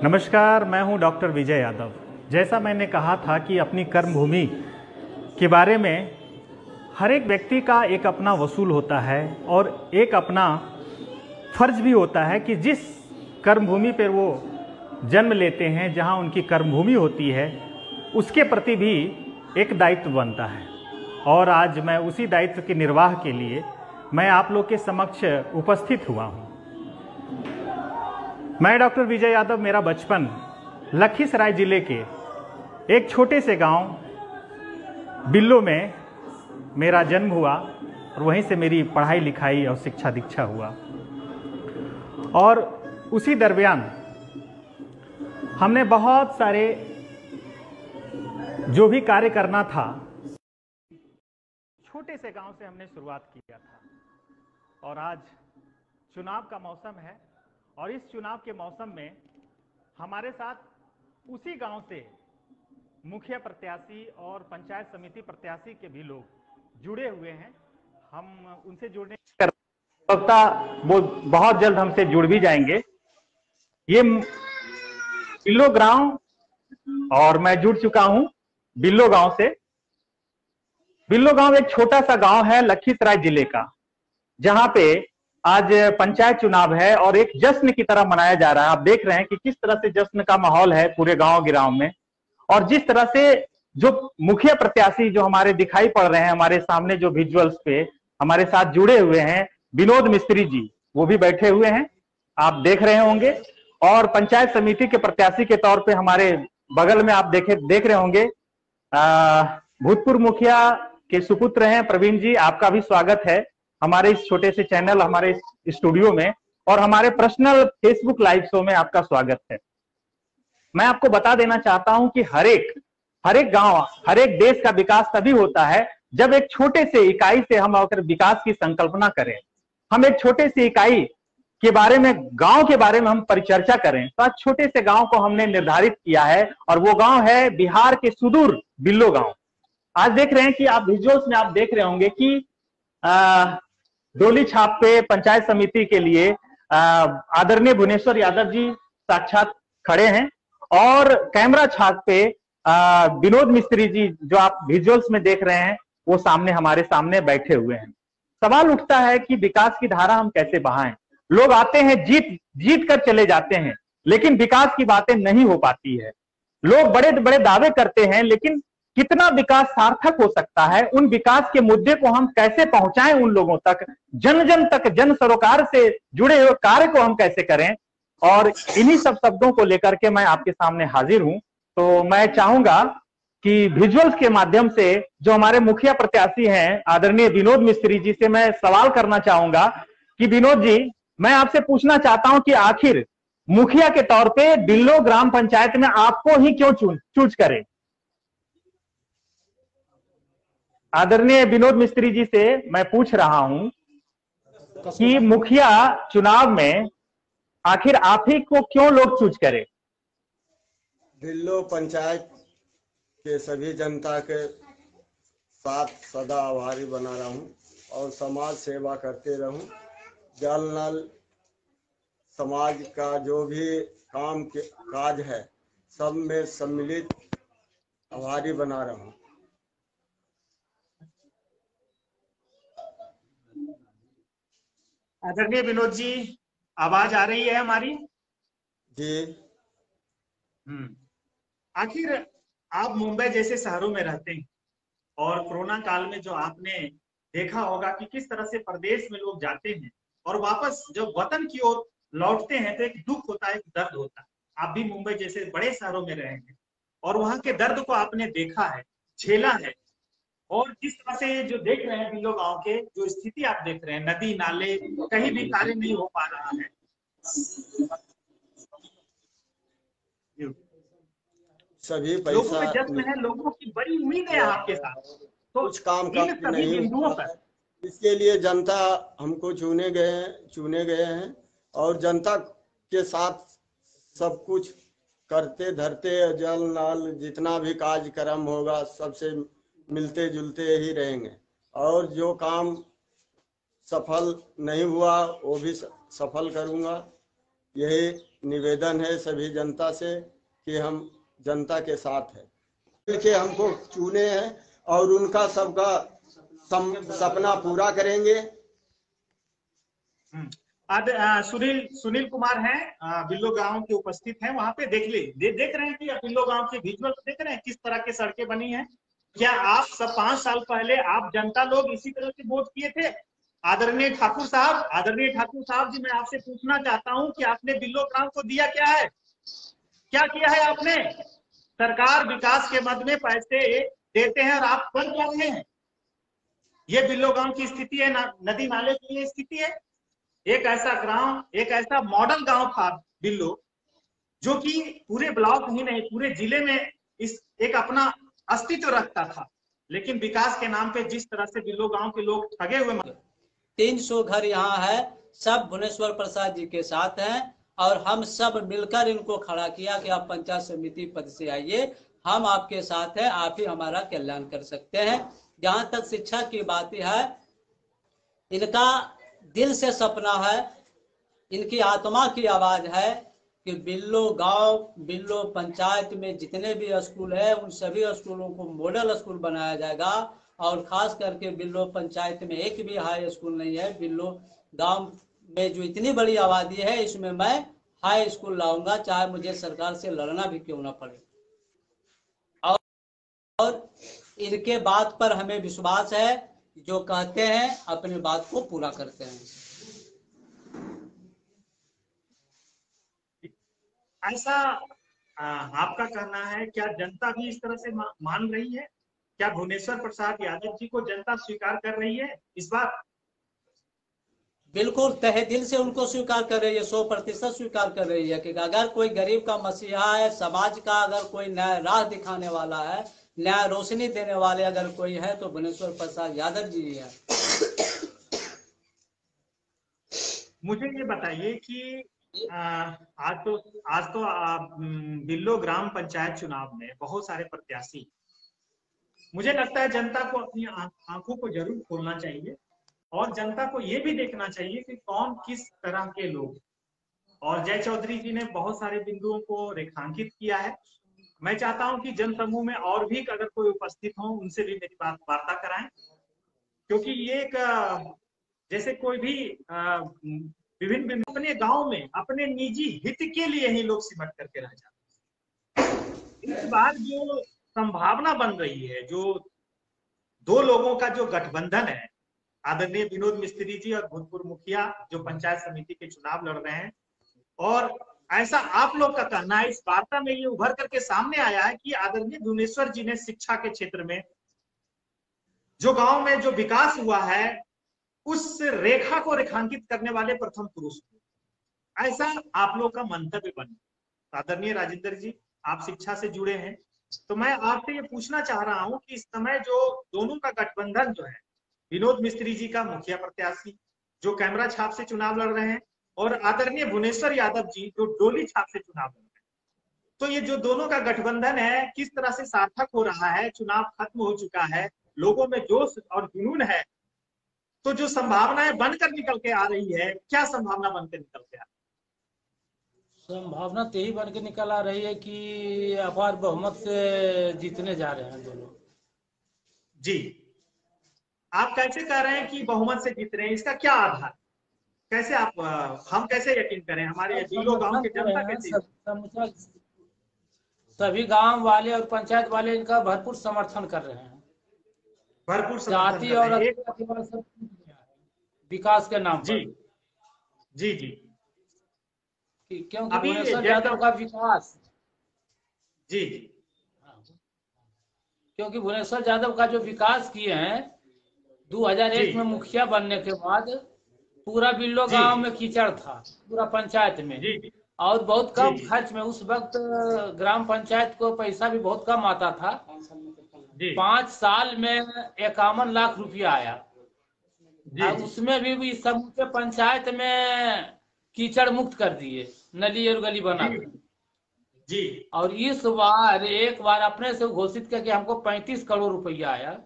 नमस्कार, मैं हूं डॉक्टर विजय यादव। जैसा मैंने कहा था कि अपनी कर्मभूमि के बारे में हर एक व्यक्ति का एक अपना वसूल होता है और एक अपना फर्ज भी होता है कि जिस कर्मभूमि पर वो जन्म लेते हैं, जहां उनकी कर्मभूमि होती है, उसके प्रति भी एक दायित्व बनता है। और आज मैं उसी दायित्व के निर्वाह के लिए मैं आप लोग के समक्ष उपस्थित हुआ हूं। मैं डॉक्टर विजय यादव, मेरा बचपन लखीसराय जिले के एक छोटे से गांव बिल्लो में मेरा जन्म हुआ और वहीं से मेरी पढ़ाई लिखाई और शिक्षा दीक्षा हुआ। और उसी दरमियान हमने बहुत सारे जो भी कार्य करना था, छोटे से गांव से हमने शुरुआत किया था। और आज चुनाव का मौसम है और इस चुनाव के मौसम में हमारे साथ उसी गांव से मुखिया प्रत्याशी और पंचायत समिति प्रत्याशी के भी लोग जुड़े हुए हैं। हम उनसे जुड़ने वो बहुत जल्द हमसे जुड़ भी जाएंगे। ये बिल्लो गांव, और मैं जुड़ चुका हूं बिल्लो गांव से। बिल्लो गांव एक छोटा सा गांव है लखीसराय जिले का, जहां पे आज पंचायत चुनाव है और एक जश्न की तरह मनाया जा रहा है। आप देख रहे हैं कि किस तरह से जश्न का माहौल है पूरे गांव गिराव में। और जिस तरह से जो मुखिया प्रत्याशी जो हमारे दिखाई पड़ रहे हैं, हमारे सामने जो विजुअल्स पे हमारे साथ जुड़े हुए हैं, विनोद मिस्त्री जी, वो भी बैठे हुए हैं, आप देख रहे होंगे। और पंचायत समिति के प्रत्याशी के तौर पे हमारे बगल में आप देख रहे होंगे भूतपूर्व मुखिया के सुपुत्र हैं प्रवीण जी। आपका भी स्वागत है हमारे इस छोटे से चैनल, हमारे इस स्टूडियो में, और हमारे पर्सनल फेसबुक लाइव शो में आपका स्वागत है। मैं आपको बता देना चाहता हूं कि हर एक गांव, हर एक देश का विकास तभी होता है जब एक छोटे से इकाई से हम अगर विकास की संकल्पना करें। हम एक छोटे से इकाई के बारे में, गांव के बारे में हम परिचर्चा करें, तो आज छोटे से गांव को हमने निर्धारित किया है और वो गांव है बिहार के सुदूर बिल्लो गांव। आज देख रहे हैं कि आप विजुअल्स में आप देख रहे होंगे कि डोली छाप पे पंचायत समिति के लिए आदरणीय भुवनेश्वर यादव जी साक्षात खड़े हैं और कैमरा छाप पे विनोद मिस्त्री जी, जो आप विजुअल्स में देख रहे हैं, वो हमारे सामने बैठे हुए हैं। सवाल उठता है कि विकास की धारा हम कैसे बहाएं। लोग आते हैं, जीत कर चले जाते हैं, लेकिन विकास की बातें नहीं हो पाती है। लोग बड़े बड़े दावे करते हैं, लेकिन कितना विकास सार्थक हो सकता है, उन विकास के मुद्दे को हम कैसे पहुंचाएं उन लोगों तक, जन जन तक, जन सरोकार से जुड़े हुए कार्य को हम कैसे करें। और इन्हीं सब शब्दों को लेकर के मैं आपके सामने हाजिर हूं। तो मैं चाहूंगा कि विजुअल्स के माध्यम से जो हमारे मुखिया प्रत्याशी हैं आदरणीय विनोद मिस्त्री जी से मैं सवाल करना चाहूंगा कि विनोद जी, मैं आपसे पूछना चाहता हूं कि आखिर मुखिया के तौर पे बिल्लो ग्राम पंचायत में आपको ही क्यों चूज करें। आदरणीय विनोद मिस्त्री जी से मैं पूछ रहा हूं कि मुखिया चुनाव में आखिर आप ही को क्यों लोग चूज करें। बिल्लो पंचायत के सभी जनता के साथ सदा आभारी बना रहूं और समाज सेवा करते रहूं। जल नल समाज का जो भी काज है, सब में सम्मिलित आभारी बना रहूं। आदरणीय विनोद जी, आवाज आ रही है हमारी? जी। आखिर आप मुंबई जैसे शहरों में रहते हैं और कोरोना काल में जो आपने देखा होगा कि किस तरह से प्रदेश में लोग जाते हैं और वापस जब वतन की ओर लौटते हैं तो एक दुख होता है, एक दर्द होता है। आप भी मुंबई जैसे बड़े शहरों में रहे हैं और वहां के दर्द को आपने देखा है, झेला है। और जिस तरह से जो देख रहे हैं बिल्लो गांव के जो स्थिति आप देख रहे हैं, नदी नाले कहीं भी कार्य नहीं हो पा रहा है। सभी लोगों में जश्न है, लोगों की बड़ी उम्मीद है आपके साथ। तो कुछ काम इन सभी बिंदुओं पर इसके लिए जनता हमको चुने गए हैं और जनता के साथ सब कुछ करते धरते, जल नल जितना भी कार्यक्रम होगा सबसे मिलते जुलते ही रहेंगे। और जो काम सफल नहीं हुआ वो भी सफल करूंगा। यही निवेदन है सभी जनता से कि हम जनता के साथ हैं। देखिए हमको चुने हैं और उनका सबका सपना पूरा करेंगे। आज सुनील सुनील कुमार हैं, बिल्लो गांव के उपस्थित हैं, वहां पे देख रहे हैं कि बिल्लो गांव के विजुअल देख रहे हैं किस तरह के सड़कें बनी हैं। क्या आप सब 5 साल पहले आप जनता लोग इसी तरह से वोट किए थे? आदरणीय ठाकुर साहब जी, मैं आपसे पूछना चाहता हूं कि आपने बिल्लो ग्राम को दिया क्या है, क्या किया है आपने? सरकार विकास के मद में पैसे देते हैं और आप बन क्या रहे हैं? ये बिल्लो गांव की स्थिति है, नदी नाले की ये स्थिति है। एक ऐसा ग्राम, एक ऐसा मॉडल गांव था बिल्लो, जो कि पूरे ब्लॉक ही नहीं पूरे जिले में इस एक अपना अस्तित्व रखता था, लेकिन विकास के नाम पे जिस तरह से बिल्लो गांव के लोग ठगे हुए। 300 घर यहाँ है, सब भुवनेश्वर प्रसाद जी के साथ हैं और हम सब मिलकर इनको खड़ा किया कि आप पंचायत समिति पद से आइए, हम आपके साथ हैं, आप ही हमारा कल्याण कर सकते हैं। जहाँ तक शिक्षा की बात है, इनका दिल से सपना है, इनकी आत्मा की आवाज है कि बिल्लो गांव, बिल्लो पंचायत में जितने भी स्कूल है उन सभी स्कूलों को मॉडल स्कूल बनाया जाएगा। और खास करके बिल्लो पंचायत में एक भी हाई स्कूल नहीं है। बिल्लो गांव में जो इतनी बड़ी आबादी है, इसमें मैं हाई स्कूल लाऊंगा, चाहे मुझे सरकार से लड़ना भी क्यों ना पड़े। और इनके बात पर हमें विश्वास है, जो कहते हैं अपनी बात को पूरा करते हैं। ऐसा आपका कहना है, क्या जनता भी इस तरह से मान रही है? क्या भुवनेश्वर प्रसाद यादव जी को जनता स्वीकार कर रही है इस बार? बिल्कुल तहे दिल से उनको स्वीकार कर रही है, 100% स्वीकार कर रही है कि अगर कोई गरीब का मसीहा है, समाज का अगर कोई नया राह दिखाने वाला है, नया रोशनी देने वाले अगर कोई है तो भुवनेश्वर प्रसाद यादव जी है। मुझे ये बताइए कि आज तो बिल्लो ग्राम पंचायत चुनाव में बहुत सारे प्रत्याशी, मुझे लगता है जनता को अपनी आंखों को जरूर खोलना चाहिए और जनता को ये भी देखना चाहिए कि कौन किस तरह के लोग। और जय चौधरी जी ने बहुत सारे बिंदुओं को रेखांकित किया है। मैं चाहता हूं कि जन समूह में और भी अगर कोई उपस्थित हो उनसे भी मेरी वार्ता कराएं, क्योंकि ये एक जैसे कोई भी विभिन्न अपने गांव में अपने निजी हित के लिए ही लोग सिमट करके रह जाते हैं। इस बार जो संभावना बन रही है, जो दो लोगों का जो गठबंधन है, आदरणीय विनोद मिस्त्री जी और भूतपूर्व मुखिया जो पंचायत समिति के चुनाव लड़ रहे हैं, और ऐसा आप लोग का कहना है, इस वार्ता में ये उभर करके सामने आया है कि आदरणीय भुवनेश्वर जी ने शिक्षा के क्षेत्र में जो गांव में जो विकास हुआ है, उस रेखा को रेखांकित करने वाले प्रथम पुरुष, ऐसा आप लोग का मंतव्य बने। आदरणीय राजेंद्र जी, आप शिक्षा से जुड़े हैं, तो मैं आपसे ये पूछना चाह रहा हूं कि इस समय जो दोनों का गठबंधन जो है, विनोद मिस्त्री जी का मुखिया प्रत्याशी जो कैमरा छाप से चुनाव लड़ रहे हैं और आदरणीय भुवनेश्वर यादव जी जो डोली छाप से चुनाव लड़ रहे हैं, तो ये जो दोनों का गठबंधन है किस तरह से सार्थक हो रहा है? चुनाव खत्म हो चुका है, लोगों में जोश और जुनून है, तो जो संभावनाएं बनकर निकल के आ रही है, क्या संभावना बनकर निकल के आ रही है? संभावना तो यही बन के निकल आ रही है कि अपार बहुमत से जीतने जा रहे हैं दोनों। जी, आप कैसे कह रहे हैं कि बहुमत से जीत रहे हैं? इसका क्या आधार, कैसे आप हम कैसे यकीन करें? हमारे बिल्लो गांव के जनता कैसे? सभी गांव वाले और पंचायत वाले इनका भरपूर समर्थन कर रहे हैं, भरपूर जाति और विकास के नाम पर। जी जी, क्योंकि भुवनेश्वर यादव का विकास, जी, क्योंकि भुवनेश्वर यादव का जो विकास किए हैं 2001 में मुखिया बनने के बाद, पूरा बिल्लो गांव में कीचड़ था, पूरा पंचायत में, और बहुत कम खर्च में। उस वक्त ग्राम पंचायत को पैसा भी बहुत कम आता था। 5 साल में 51 लाख रुपया आया, उसमें भी समूचे पंचायत में कीचड़ मुक्त कर दिए, नली और गली बना जी। और इस बार एक बार अपने से घोषित किया कि हमको 35 करोड़ रुपया आया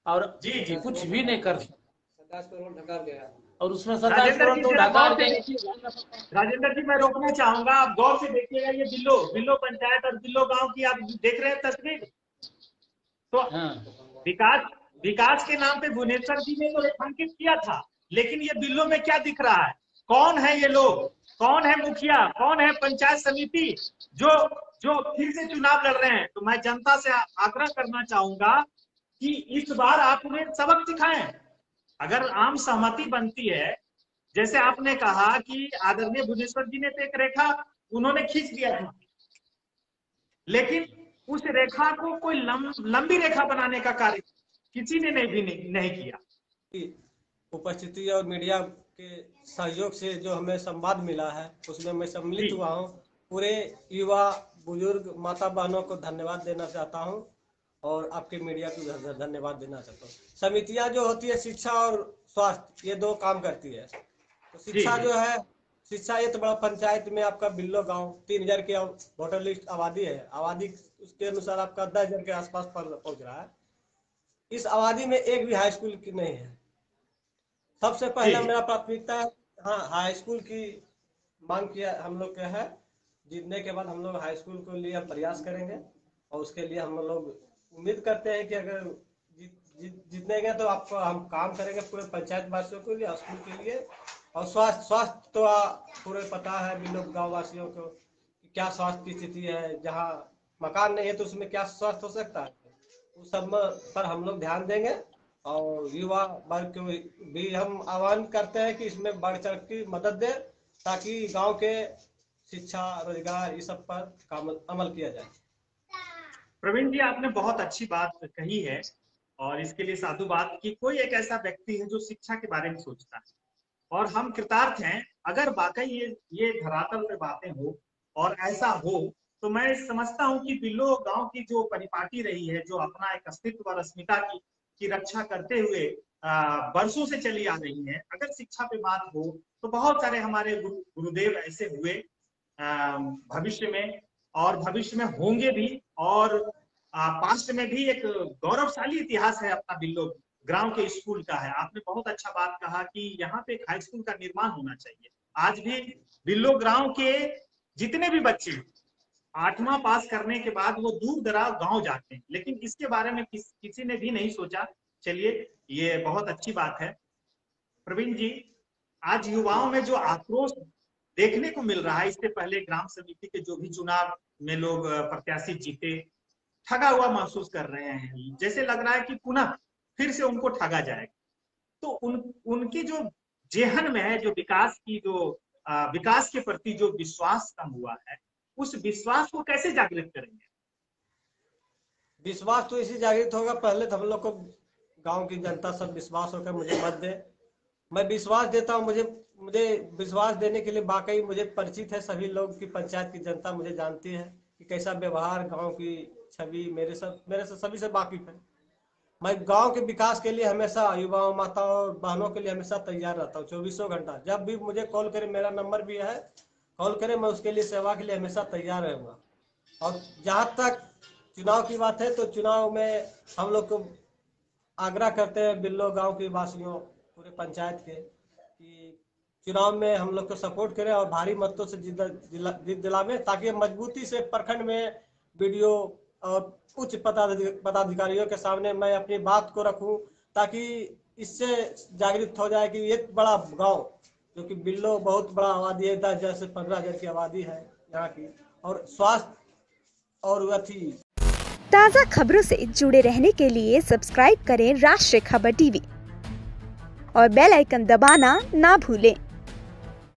और कुछ भी नहीं कर सकता। 50 करोड़ ढका गया। और उसमें सरकार तो ढकार के। राजेंद्र जी, मैं रोकना चाहूंगा, आप गौर से देखिएगा, ये बिल्लो पंचायत और बिल्लो गांव की आप देख रहे हैं तस्वीर। तो विकास के नाम पे भुवनेश्वर जी ने तो रेखांकित किया था, लेकिन ये बिल्लो में क्या दिख रहा है? कौन है ये लोग? कौन है मुखिया? कौन है पंचायत समिति जो फिर से चुनाव लड़ रहे हैं? तो मैं जनता से आग्रह करना चाहूंगा कि इस बार आप उन्हें सबक सिखाएं। अगर आम सहमति बनती है, जैसे आपने कहा कि आदरणीय भुवनेश्वर जी ने तो एक रेखा उन्होंने खींच दिया था, लेकिन उस रेखा को कोई लंबी रेखा बनाने का कार्य किसी ने नहीं किया। उपस्थिति और मीडिया के सहयोग से जो हमें संवाद मिला है, उसमें मैं सम्मिलित हुआ हूँ। पूरे युवा, बुजुर्ग, माता बहनों को धन्यवाद देना चाहता हूँ और आपके मीडिया को धन्यवाद देना चाहता हूँ। समितियां जो होती है, शिक्षा और स्वास्थ्य, ये दो काम करती है। तो शिक्षा जो है, शिक्षा ये तो बड़ा पंचायत में आपका बिल्लो गांव 3000 की वोटर लिस्ट आबादी है। आबादी उसके अनुसार आपका 10,000 के आसपास पहुंच रहा है। इस आबादी में एक भी हाई स्कूल की नहीं है। सबसे पहले मेरा प्राथमिकता है, हाँ, हाई स्कूल की मांग किया हम लोग क्या है। जीतने के बाद हम लोग हाई स्कूल के लिए हम प्रयास करेंगे और उसके लिए हम लोग उम्मीद करते हैं कि अगर जीतने तो आपको हम काम करेंगे पूरे पंचायत वासियों के लिए, स्कूल के लिए। और स्वास्थ्य तो पूरे पता है बिल्लो गाँव वासियों को क्या स्वास्थ्य की स्थिति है। जहाँ मकान नहीं है तो उसमें क्या स्वास्थ्य हो सकता है, उस सब पर हम लोग ध्यान देंगे। और युवा वर्ग को भी हम आह्वान करते हैं कि इसमें बढ़ चढ़ की मदद दे, ताकि गांव के शिक्षा, रोजगार, इस सब पर अमल किया जाए। प्रवीण जी, आपने बहुत अच्छी बात कही है और इसके लिए साधुवाद कि कोई एक ऐसा व्यक्ति है जो शिक्षा के बारे में सोचता है, और हम कृतार्थ हैं अगर वाकई ये धरातल पे बातें हो और ऐसा हो। तो मैं समझता हूं कि बिल्लो गांव की जो परिपाटी रही है, जो अपना एक अस्तित्व और अस्मिता की रक्षा करते हुए वर्षों से चली आ रही है, अगर शिक्षा पे बात हो तो बहुत सारे हमारे गुरुदेव ऐसे हुए भविष्य में, और भविष्य में होंगे भी, और पास्ट में भी एक गौरवशाली इतिहास है अपना बिल्लो ग्राम के स्कूल का है। आपने बहुत अच्छा बात कहा कि यहाँ पे एक हाई स्कूल का निर्माण होना चाहिए। आज भी बिल्लो ग्राम के जितने भी बच्चे 8वां पास करने के बाद वो दूर दराज गांव जाते हैं, लेकिन इसके बारे में किसी ने भी नहीं सोचा। चलिए, ये बहुत अच्छी बात है। प्रवीण जी, आज युवाओं में जो आक्रोश देखने को मिल रहा है, इससे पहले ग्राम समिति के जो भी चुनाव में लोग प्रत्याशी जीते, ठगा हुआ महसूस कर रहे हैं। जैसे लग रहा है कि पुनः फिर से उनको ठगा जाएगा। तो उनकी जो जेहन में है, जो विकास के प्रति जो विश्वास कम हुआ है, उस विश्वास को कैसे जागृत करेंगे? विश्वास तो इसी जागृत होगा, पहले तो हम लोग को गांव की जनता सब विश्वास होकर मुझे मत दे। मैं विश्वास देता हूं, मुझे विश्वास देने के लिए वाकई मुझे परिचित है। सभी लोग की पंचायत की जनता मुझे जानती है कि कैसा व्यवहार, गांव की छवि मेरे से सभी से वाकिफ है। मैं गांव के विकास के लिए हमेशा युवाओं, माताओं और बहनों के लिए हमेशा तैयार रहता हूँ। 24 घंटा जब भी मुझे कॉल करे, मेरा नंबर भी है, कॉल करे, मैं उसके लिए सेवा के लिए हमेशा तैयार रहूँगा। और जहाँ तक चुनाव की बात है, तो चुनाव में हम लोग को आग्रह करते हैं बिल्लो गांव के वासियों, पूरे पंचायत के, कि चुनाव में हम लोग को सपोर्ट करें और भारी मतों से जीत दिलावे, ताकि मजबूती से प्रखंड में वीडियो और उच्च पदाधिकारियों के सामने मैं अपनी बात को रखूं, ताकि इससे जागृत हो जाए कि एक बड़ा गांव, जो कि बिल्लो बहुत बड़ा आबादी है, 10,000 से 15,000 की आबादी है यहाँ की, और स्वास्थ्य और अथी। ताज़ा खबरों से जुड़े रहने के लिए सब्सक्राइब करें राष्ट्रीय खबर टीवी और बेल आइकन दबाना ना भूलें।